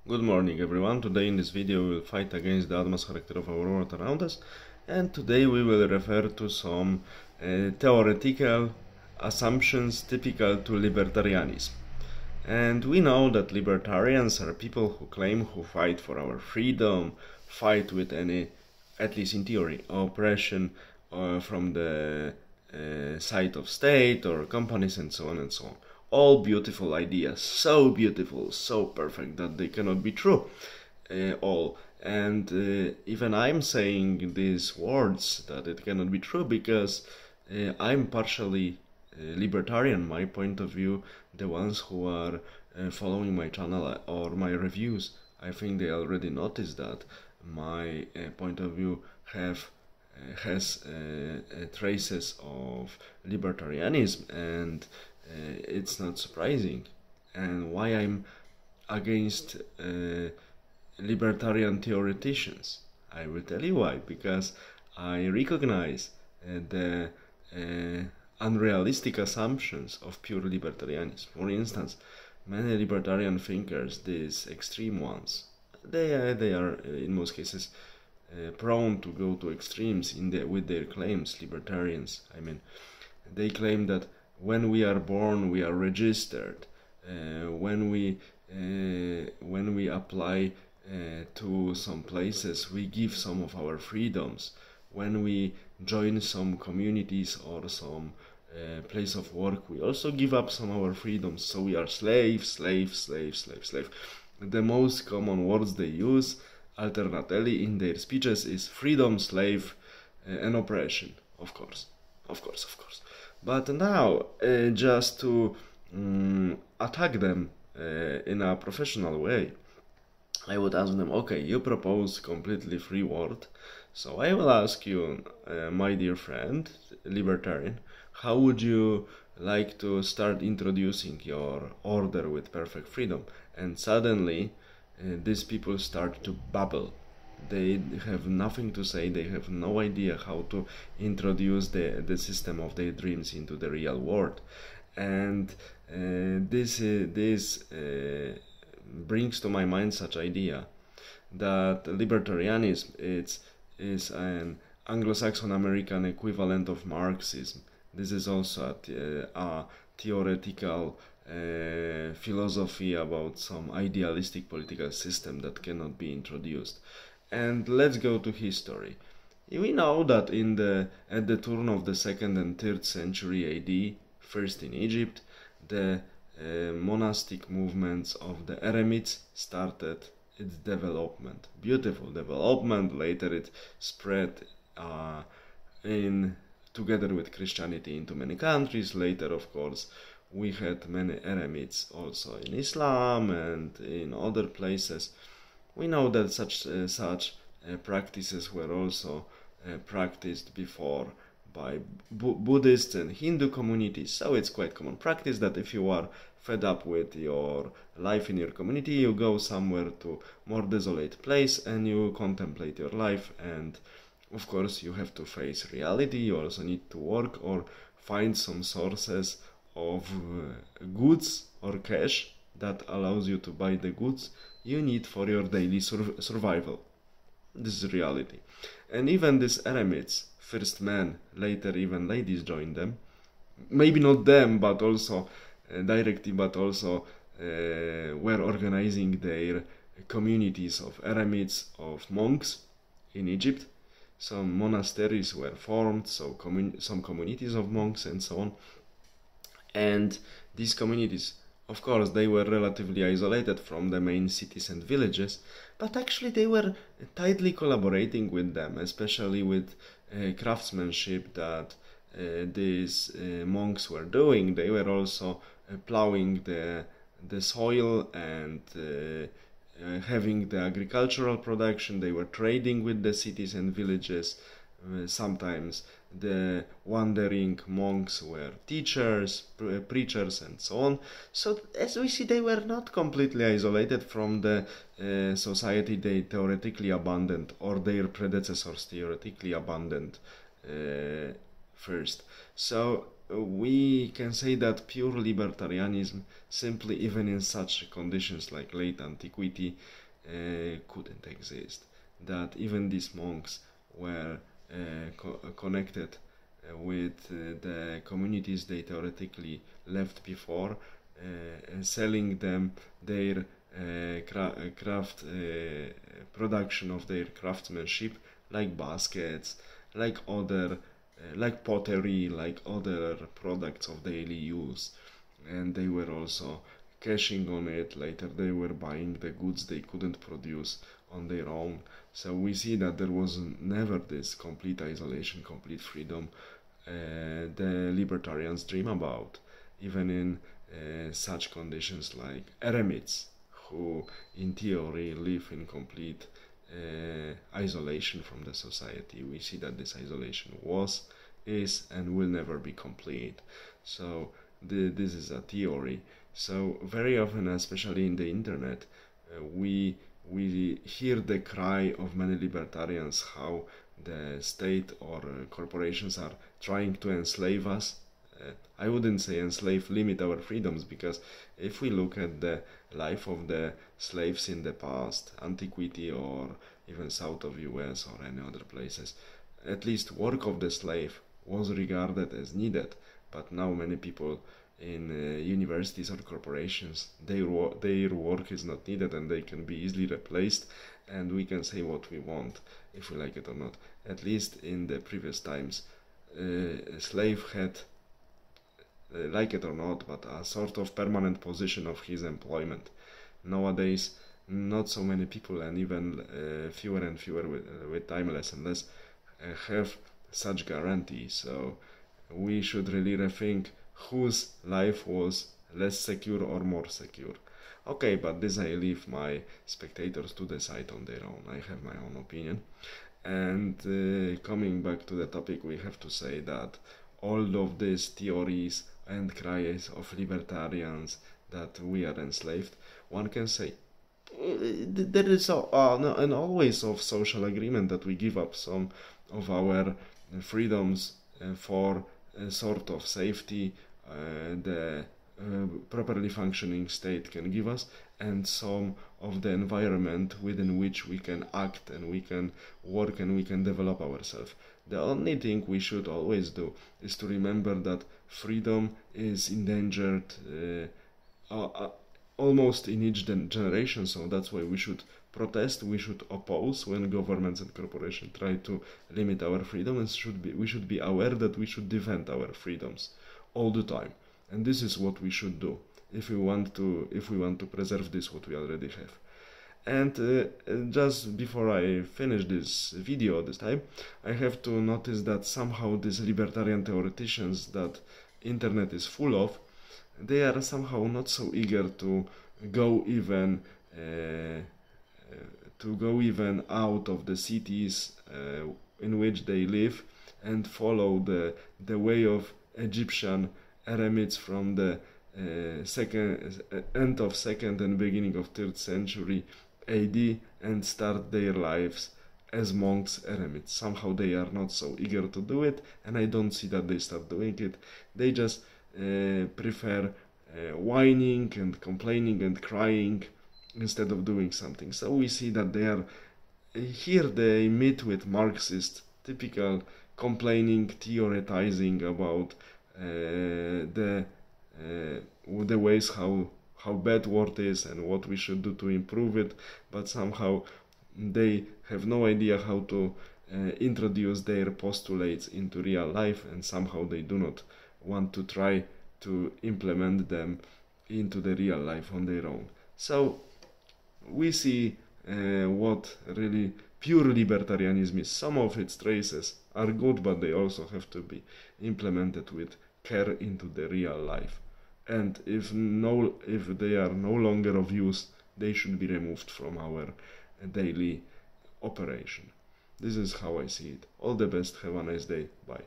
Good morning everyone. Today in this video we will fight against the atmos character of our world around us, and today we will refer to some theoretical assumptions typical to libertarianism. And we know that libertarians are people who fight for our freedom, fight with any, at least in theory, oppression from the side of state or companies and so on and so on. All beautiful ideas, so beautiful, so perfect that they cannot be true. All. And even I'm saying these words that it cannot be true because I'm partially libertarian. My point of view, the ones who are following my channel or my reviews, I think they already noticed that my point of view has traces of libertarianism, and it's not surprising. And why I'm against libertarian theoreticians, I will tell you why. Because I recognize the unrealistic assumptions of pure libertarianism. For instance, many libertarian thinkers, these extreme ones, they are in most cases prone to go to extremes with their claims. Libertarians, I mean, they claim that when we are born we are registered, when we apply to some places we give some of our freedoms, when we join some communities or some place of work we also give up some of our freedoms, so we are slave. The most common words they use alternately in their speeches is freedom, slave, and oppression. Of course. But now, just to attack them in a professional way, I would ask them, okay, you propose completely free world, so I will ask you, my dear friend, libertarian, how would you like to start introducing your order with perfect freedom? And suddenly, these people start to babble. They have nothing to say, they have no idea how to introduce the system of their dreams into the real world. And this brings to my mind such idea that libertarianism is an Anglo-Saxon American equivalent of Marxism. This is also a theoretical philosophy about some idealistic political system that cannot be introduced. And let's go to history. We know that at the turn of the 2nd and 3rd century AD, first in Egypt, the monastic movements of the Eremites started its development. Beautiful development. Later it spread together with Christianity into many countries. Later, of course, we had many Eremites also in Islam and in other places. We know that such practices were also practiced before by Buddhist and Hindu communities, so it's quite common practice that if you are fed up with your life in your community, you go somewhere to more desolate place and you contemplate your life. And of course you have to face reality. You also need to work or find some sources of goods or cash that allows you to buy the goods you need for your daily survival. This is reality. And even these eremites, first men, later even ladies joined them. Maybe not them, but also directly, but also were organizing their communities of eremites, of monks in Egypt. Some monasteries were formed, so some communities of monks and so on. And these communities, of course, they were relatively isolated from the main cities and villages, but actually they were tightly collaborating with them, especially with craftsmanship that these monks were doing. They were also plowing the soil and having the agricultural production. They were trading with the cities and villages. Sometimes the wandering monks were teachers, preachers, and so on. So as we see, they were not completely isolated from the society they theoretically abandoned, or their predecessors theoretically abandoned first. So we can say that pure libertarianism, simply even in such conditions like late antiquity, couldn't exist. That even these monks were connected with the communities they theoretically left before, selling them their craft production of their craftsmanship, like baskets, like pottery, like other products of daily use. And they were also cashing on it. Later they were buying the goods they couldn't produce on their own. So we see that there was never this complete isolation, complete freedom the libertarians dream about, even in such conditions like eremites, who in theory live in complete isolation from the society. We see that this isolation was, is, and will never be complete. So this is a theory. So very often, especially in the internet, we hear the cry of many libertarians how the state or corporations are trying to enslave us. I wouldn't say enslave, limit our freedoms, because if we look at the life of the slaves in the past, antiquity, or even south of US or any other places, at least work of the slave was regarded as needed. But now many people in universities or corporations, their work is not needed and they can be easily replaced, and we can say what we want, if we like it or not. At least in the previous times, a slave had, like it or not, but a sort of permanent position of his employment. Nowadays, not so many people, and even fewer and fewer with time, less and less, have such guarantee. So we should really rethink whose life was less secure or more secure. Okay, but this I leave my spectators to decide on their own. I have my own opinion. And coming back to the topic, we have to say that all of these theories and cries of libertarians that we are enslaved, one can say there is an always of social agreement that we give up some of our freedoms for a sort of safety the properly functioning state can give us, and some of the environment within which we can act and we can work and we can develop ourselves. The only thing we should always do is to remember that freedom is endangered almost in each generation, so that's why we should protest, we should oppose when governments and corporations try to limit our freedom, and we should be aware that we should defend our freedoms all the time. And this is what we should do if we want to preserve this what we already have. And just before I finish this video this time, I have to notice that somehow these libertarian theoreticians that internet is full of, they are somehow not so eager to go even out of the cities in which they live and follow the way of Egyptian eremites from the end of 2nd and beginning of 3rd century AD and start their lives as monks, eremites. Somehow they are not so eager to do it, and I don't see that they start doing it. They just prefer whining and complaining and crying instead of doing something. So we see that they are here they meet with Marxist typical complaining, theoretizing about the ways how bad world is and what we should do to improve it, but somehow they have no idea how to introduce their postulates into real life, and somehow they do not want to try to implement them into the real life on their own. So we see what really pure libertarianism is. Some of its traces are good, but they also have to be implemented with care into the real life. And if they are no longer of use, they should be removed from our daily operation. This is how I see it. All the best. Have a nice day. Bye.